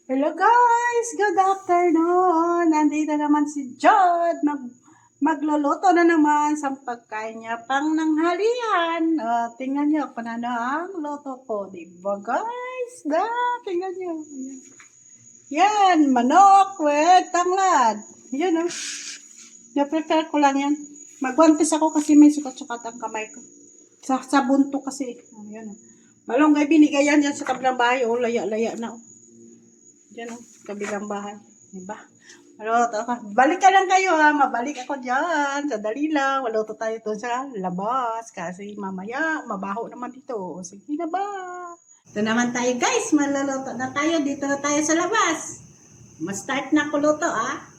Hello guys! Good afternoon! Nandito naman si Jod. Magluluto na naman sa pagkain niya pang nanghalian. Tingnan niyo kung ano ang luto ko. Diba guys? Tingnan niyo. Yan, manok with tanglad. Yan o. Na-prepare ko lang yan. Magwantis ako kasi may sukat-sukat ang kamay ko. Sa bunto kasi. Yan o. Malunggay binigay yan dyan sa kabilang bahay. Laya-laya na o. Diyan o, kabilang bahay. Diba? Balik ka lang kayo ha. Mabalik ako dyan. Sadali lang. Maluto tayo to sa labas. Kasi mamaya, mabaho naman dito. Sige na ba? Ito naman tayo guys. Maluluto na tayo. Dito na tayo sa labas. Ma-start na ko luto ha.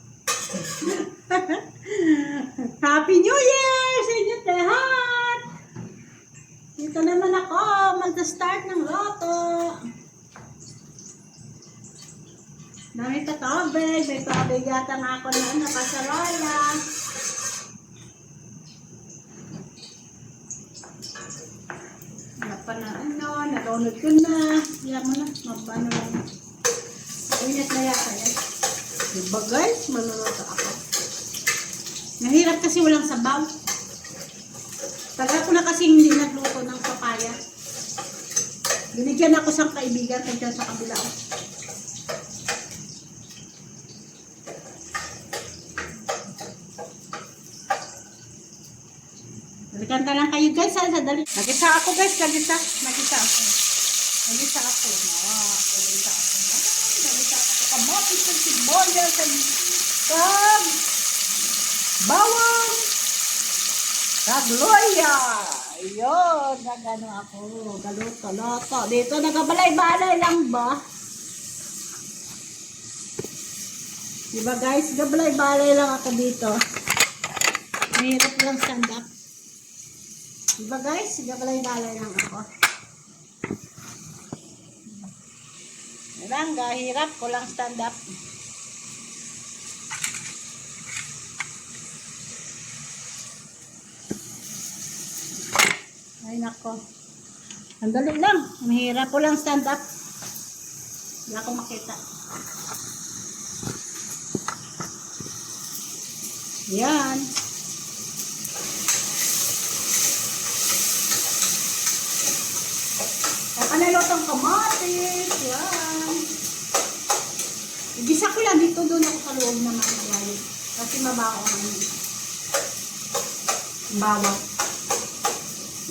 Happy New Year sa inyo lahat. Dito naman ako. Mag-start ng luto. Dami ka tubig. May tubig yata nga ako na nakasarola. Napa na nalunod ko na. Yan mo na, mabano lang. Init na yata yan. Diba guys, maluluto ako. Nahirap kasi walang sabaw. Tagal ko na kasi hindi nagluto ng papaya. Binigyan ako sa kaibigan ko dyan sa kabila. Kanta lang kayo guys, sadali. Nagisa ako guys, nagisa ako. Nagisa ako. Nagisa ako. Kamote sa siboya, sa bawang, sa gloria. Ayun, nagano ako. Galuto-loto. Dito nagabalay-balay lang ba? Diba guys, gabalay-balay lang ako dito. Mahirap lang stand up. Diba guys, gabalay-balay lang ako. Diba, hirap ko lang stand up. Ay nako. Ang dali lang. Mahirap ko lang stand up. Wala ko makita. Yan. Panalotong kamatis. Yan. Igisa ko lang dito doon ako sa loob naman. Kasi mabaho ang bawang.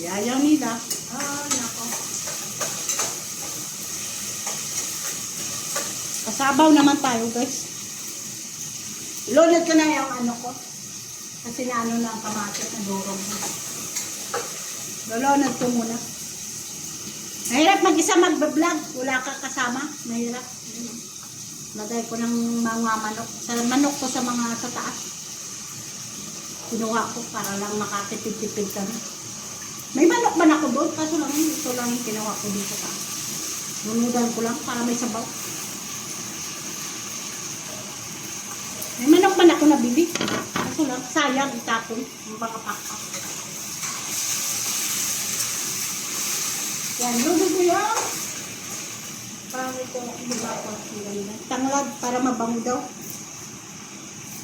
Yayaw nila. Nako. Kasabaw naman tayo guys. Ilunod ko na yung ano ko. Kasi naano na ang kamatis na durog. Lulunod ko muna. Mahirap mag-isa mag-vlog. Wala ka kasama. Mahirap. Lagay ko ng mga manok. Sa manok ko sa mga sa taas. Kinuha ko para lang makatipid-tipid kami. May manok man ako doon. Kaso lang ito lang yung kinuha ko dito sa taas. Nunudan ko lang para may sabaw. May manok man ako nabili. Kaso lang sayang itapon. Yung mga pakpak. Yan, ludo ko yan. Parang ito, hindi ba ako tanglad, para mabango daw.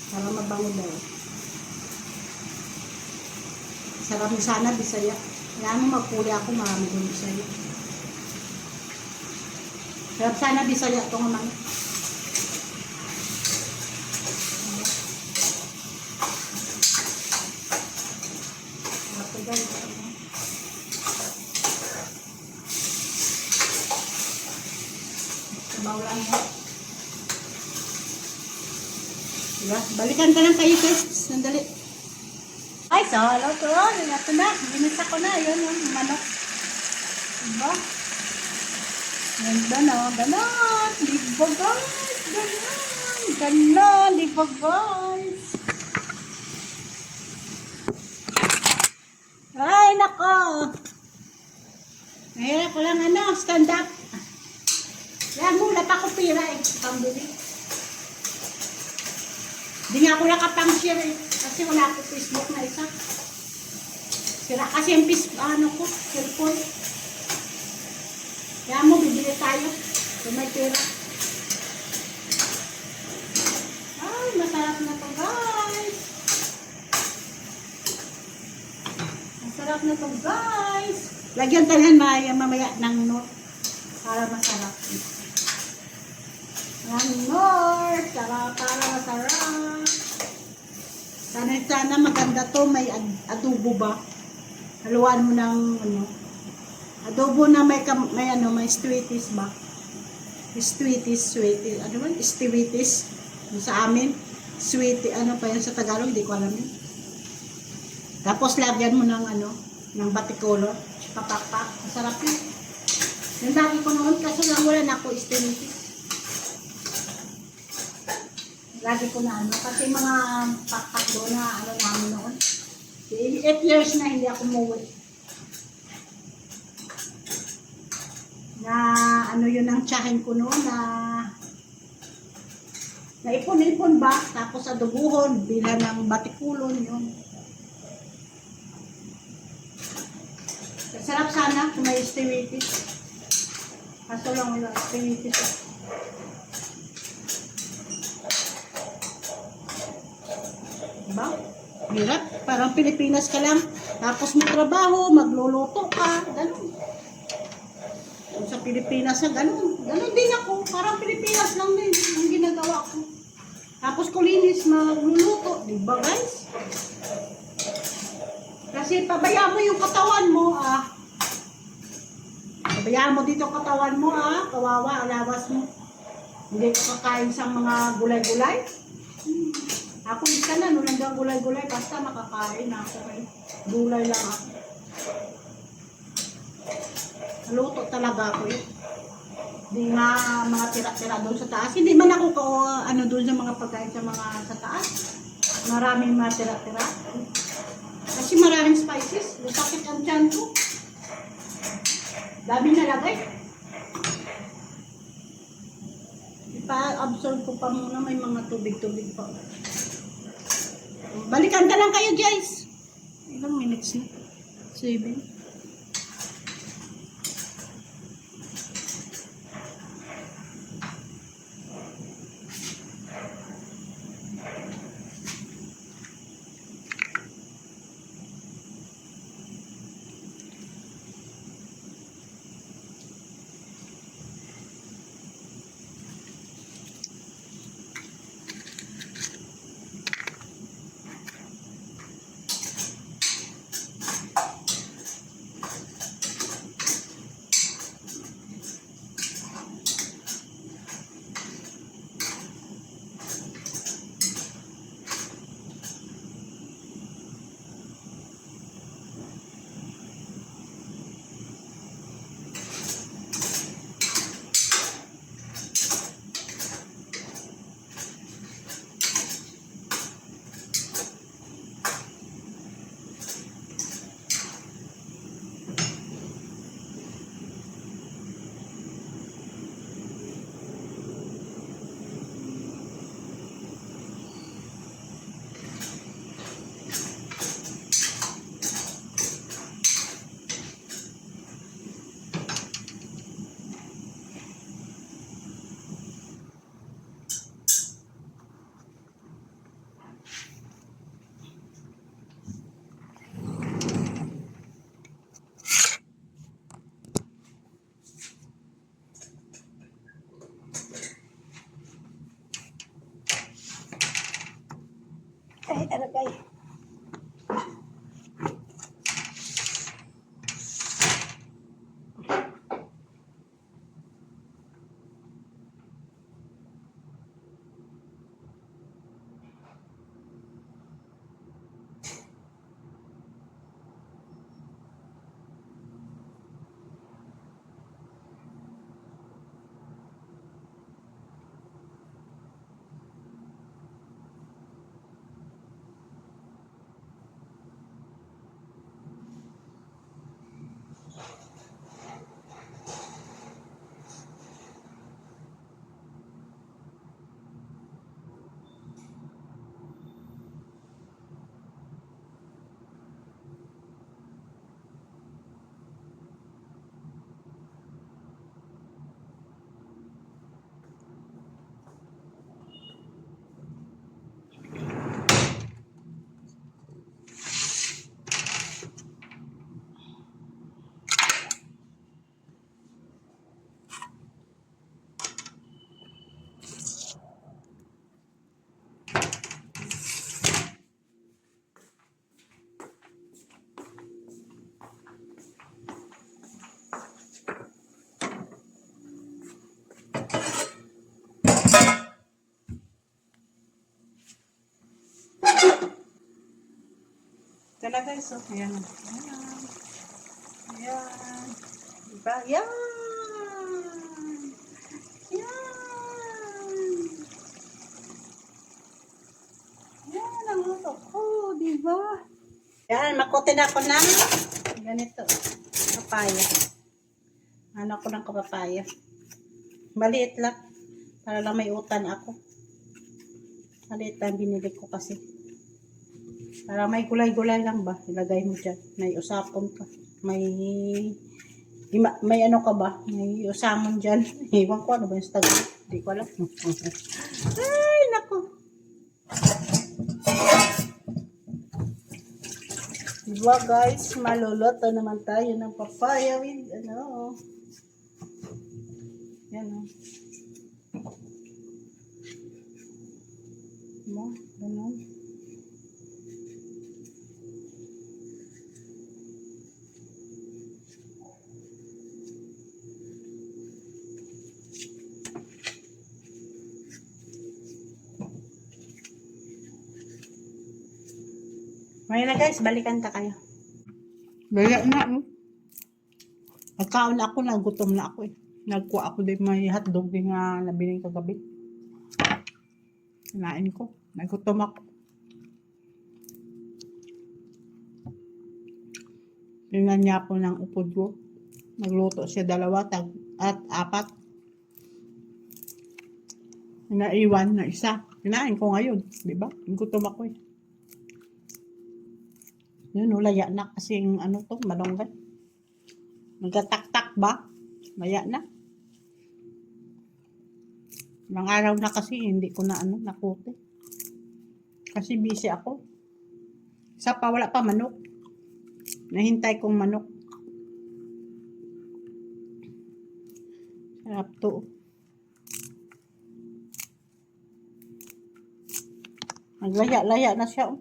Para mabango daw. Sarap mo sana, Bisaya. Kaya mo magpuli ako, marami doon Bisaya. Sarap sana, Bisaya. Ito nga man. Sarap ko daw. Bawlan mo. Diba? Balikan ka lang kayo guys. Sandali. Ay, so, hello to. Ito na. Ginisa ko na. Yun, yung manok. Diba? Ganda na. Ganon. Diba guys? Ganon. Ganon. Diba guys? Ay, nako. Mahirap ko lang stand up. Yan, mula pa ko pira pambili. Hindi nga ako nakapang-share kasi wala ako Facebook na isa. Sira kasi yung cellphone. Yan mo, bibili tayo. Kung may pira. na to guys. Lagyan tayo mamaya ng nor para masarap. Ng nor para masarap. Sana maganda to, may adobo ba? Haluan mo ng adobo na may sweeties ba? Sweeties. Ano ba? Sweeties. Sa amin, sweetie, ano pa yan sa Tagalog, hindi ko alam yun. Tapos lagyan mo ng batikolor, papakpak. Masarap yun. Yung dati ko noon, kasi lang wala na ako sweeties. Lagi ko na kasi mga pakpak doon na namin noon. 8 years na hindi ako umuwi. Na yun ang tsahin ko noon na ipon-ipon ba, tapos adobuhon, bila ng batikulon yun. Sarap sana kung may stewardess. Kaso lang wala stewardess. Diba? Hirap. Parang Pilipinas ka lang. Tapos may trabaho, magluluto ka. Ganun. Kung sa Pilipinas na ganun. Ganun din ako. Parang Pilipinas lang din ang ginagawa ko. Tapos kulinis, magluluto. Diba guys? Kasi pabayaan mo yung katawan mo, Pabayaan mo dito katawan mo, Kawawa, alawas mo. Hindi ka kakain sa mga gulay-gulay. Ako isa na, nung hanggang gulay-gulay, basta makakain na ako. Gulay lang ako. Naluto talaga ako yun. Hindi nga mga tira-tira doon sa taas. Hindi man ako doon sa mga pagkain sa mga sa taas. Maraming mga tira-tira. Kasi maraming spices. Sakit ang tiyan ko. Dami nalagay. Ipa-absorb ko pa muna, may mga tubig-tubig pa. Balikan ka lang kayo guys. Ilang minutes na? 7. Ay, aragay. Ito na guys, oh. Ayan. Ayan. Ayan. Diba? Ayan. Ayan. Ayan, ang luto ko, diba? Ayan, makutin ako ng ganito. Papaya. Ano ako ng kapapaya. Maliit lang. Para lang may utan ako. Maliit lang binili ko kasi. Para may gulay-gulay lang ba? Ilagay mo dyan. May usapon ka. May ano ka ba? May usamon dyan. Iwan ko ano ba yung stag. Hindi ko alam. Ay, naku. Diba guys, maluluto naman tayo ng papaya with ano. Yan o. Mo, ganun. Ngayon na guys, balikan ka kayo. Baya na, oh. Nagkaon ako, nagutom na ako eh. Nagkuha ako din may hotdog din nga nabiling kagabi. Kinain ko. Nagutom ako. Tingnan niya po ng upod ko. Nagluto siya 2 at 4. Naiwan na 1. Kinain ko ngayon. Diba? Nagutom ako eh. Yun, laya na kasing ano to, malunggay. Nagkatak-tak ba? Laya na. Ilang araw na kasi, hindi ko na ano, nakuti. Kasi busy ako. Isa pa, wala pa manok. Nahintay kong manok. Sarap to. Naglaya-laya na siya, oh.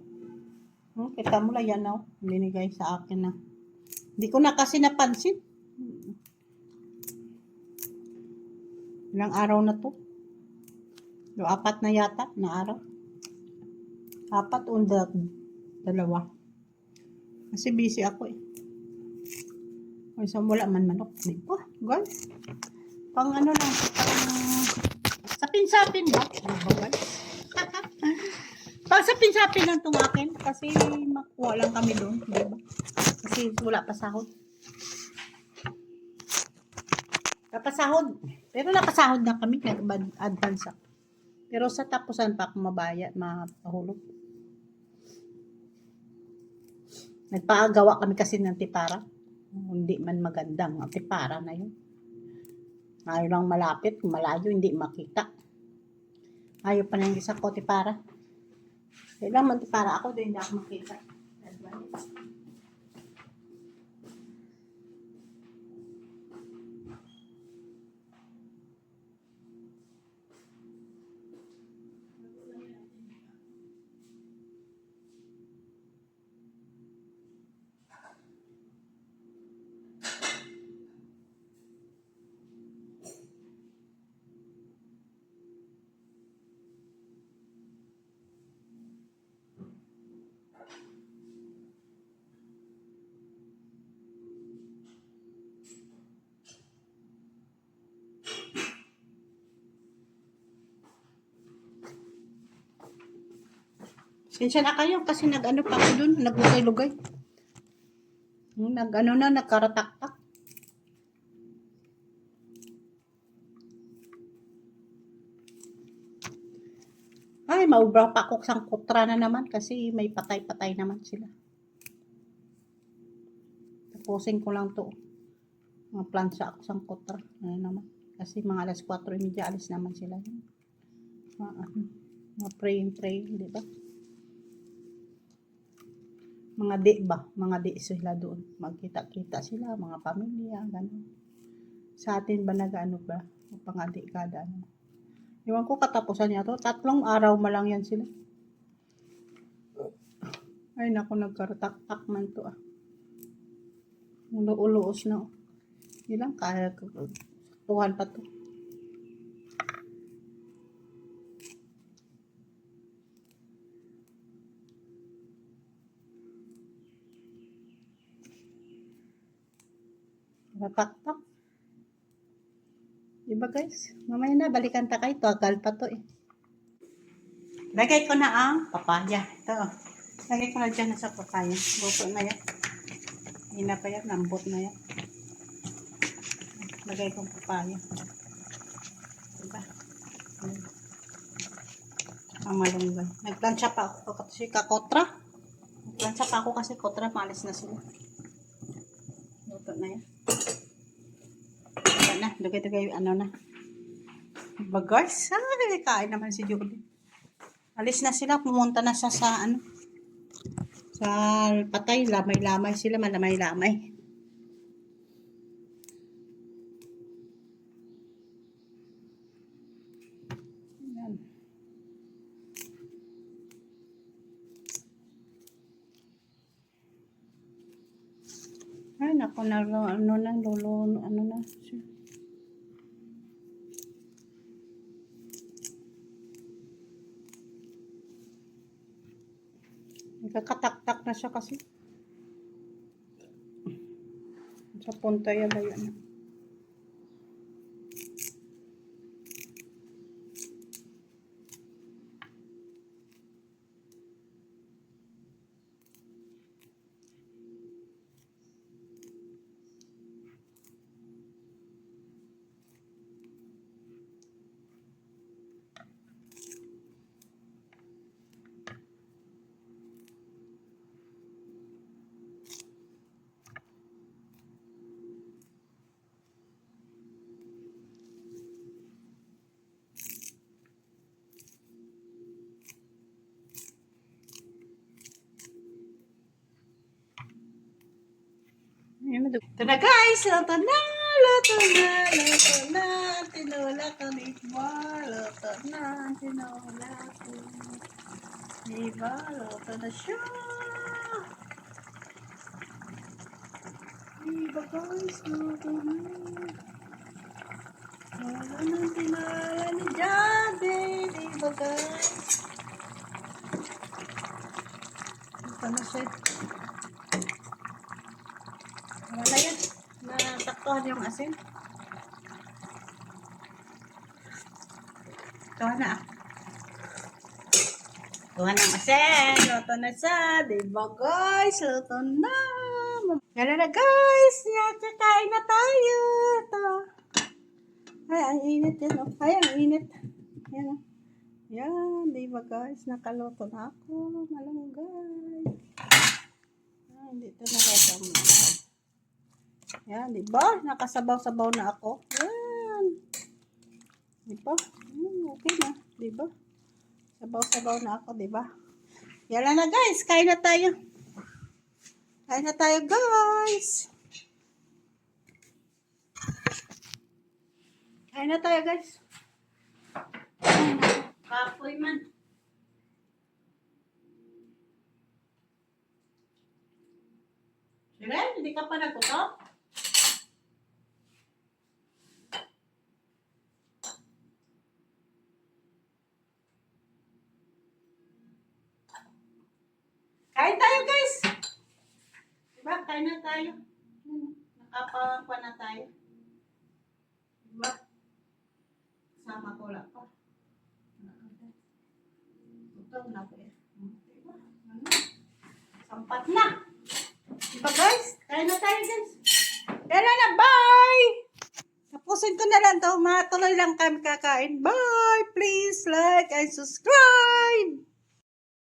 Kita mo laya na, oh. Binigay sa akin na. Hindi ko na kasi napansin. Ilang araw na to. 4 na yata na araw. 4 o 2. Kasi busy ako eh. Ay, so wala man manok. Di ba? Guys. Pang ano lang. Sapin-sapin ba? Di ba guys? Pang sapin-sapin lang itong akin. Kasi makuha lang kami doon. Di ba? Kasi wala pa sahod. Napasahod. Pero napasahod na kami. Nag-advance ako. Pero sa tapusan pa akong mapahulog. Nagpaagawa kami kasi ng tipara. Hindi man magandang ang tipara na yun. Ayaw lang malapit. Malayo, hindi makita. Ayaw pa na yung isa ko tipara. Kailangan tipara ako, hindi ako makita. Sensya na kayo kasi nag-ano pa ako dun, naglugay-lugay. Nag-ano na, nagkarataktak. Ay, maubra pa ako sang kutra na naman kasi may patay-patay naman sila. Tapusin ko lang to. Mga plansa ako sang kutra. Ano naman. Kasi mga alas 4:30 alis naman sila. Mga praying, di ba? Mga di ba? Mga di sila doon. Magkita-kita sila, mga pamilya, gano'n. Sa atin ba nag-ano ba? Pang-adi kada ano. Iwan ko katapusan niya to. 3 araw malang yan sila. Ay, naku, nagkaratak-tak man to ah. Ulo-uloos na. Ilang kaya tuhan pa to. Mataktak. Diba guys? Mamaya na, balikan ta kayo. Tagal pa to eh. Lagay ko na ang papaya. Ito. Lagay ko na dyan sa papaya. Buto na yan. Hindi na pa yan. Lambot na yan. Lagay ko ang papaya. Diba? Ang malunggay. Nagplansya pa ako kasi kakotra. Nagplansya pa ako kasi kotra. Malis na sila. Buto na yan. Diba na? Dugay-dugay ano na. Diba guys? Ay, kain naman si Judy. Alis na sila, pumunta na siya sa ano, sa patay, lamay-lamay sila, malamay-lamay. Ayan. Ay, naku, ano na siya. Nagkakatak-tak na siya kasi. Sa punta yan ba yan? Ito na guys, luto na. Tinula ko diba, luto na, tinula ko. Diba, luto na siya. Diba guys, luto na. Wala nang tinala ni Jade, diba guys. Luto na siya. Wala yan. Nataktuhan yung asin. Tuhan na. Tuhan ng asin. Luto na siya. Diba guys? Luto na. Yan na guys. Yan, kain na tayo. Ito. Ay, ang init yan. Oh. Ay, ang init. Yan. Oh. Yan. Diba guys? Nakaluto na ako. Malunggay. Ay, hindi ito nakasama. Yan, diba? Nakasabaw-sabaw na ako. Yan. Diba? Okay na. Diba? Sabaw-sabaw na ako, diba? Yan na guys. Kain na tayo. Kain na tayo, guys. Kain na tayo, guys. Kapoy man. Siren, hindi ka pa nagkutok? Kain tayo, guys. Diba? Kain na tayo. Nakapangkwa na tayo. Diba? Sama ko lang pa. Gutom na ko eh. Diba? Sampat na. Diba, guys? Kain na tayo, guys. Kaya na, bye! Tapusin ko na lang to. Matuloy lang kami kakain. Bye! Please like and subscribe!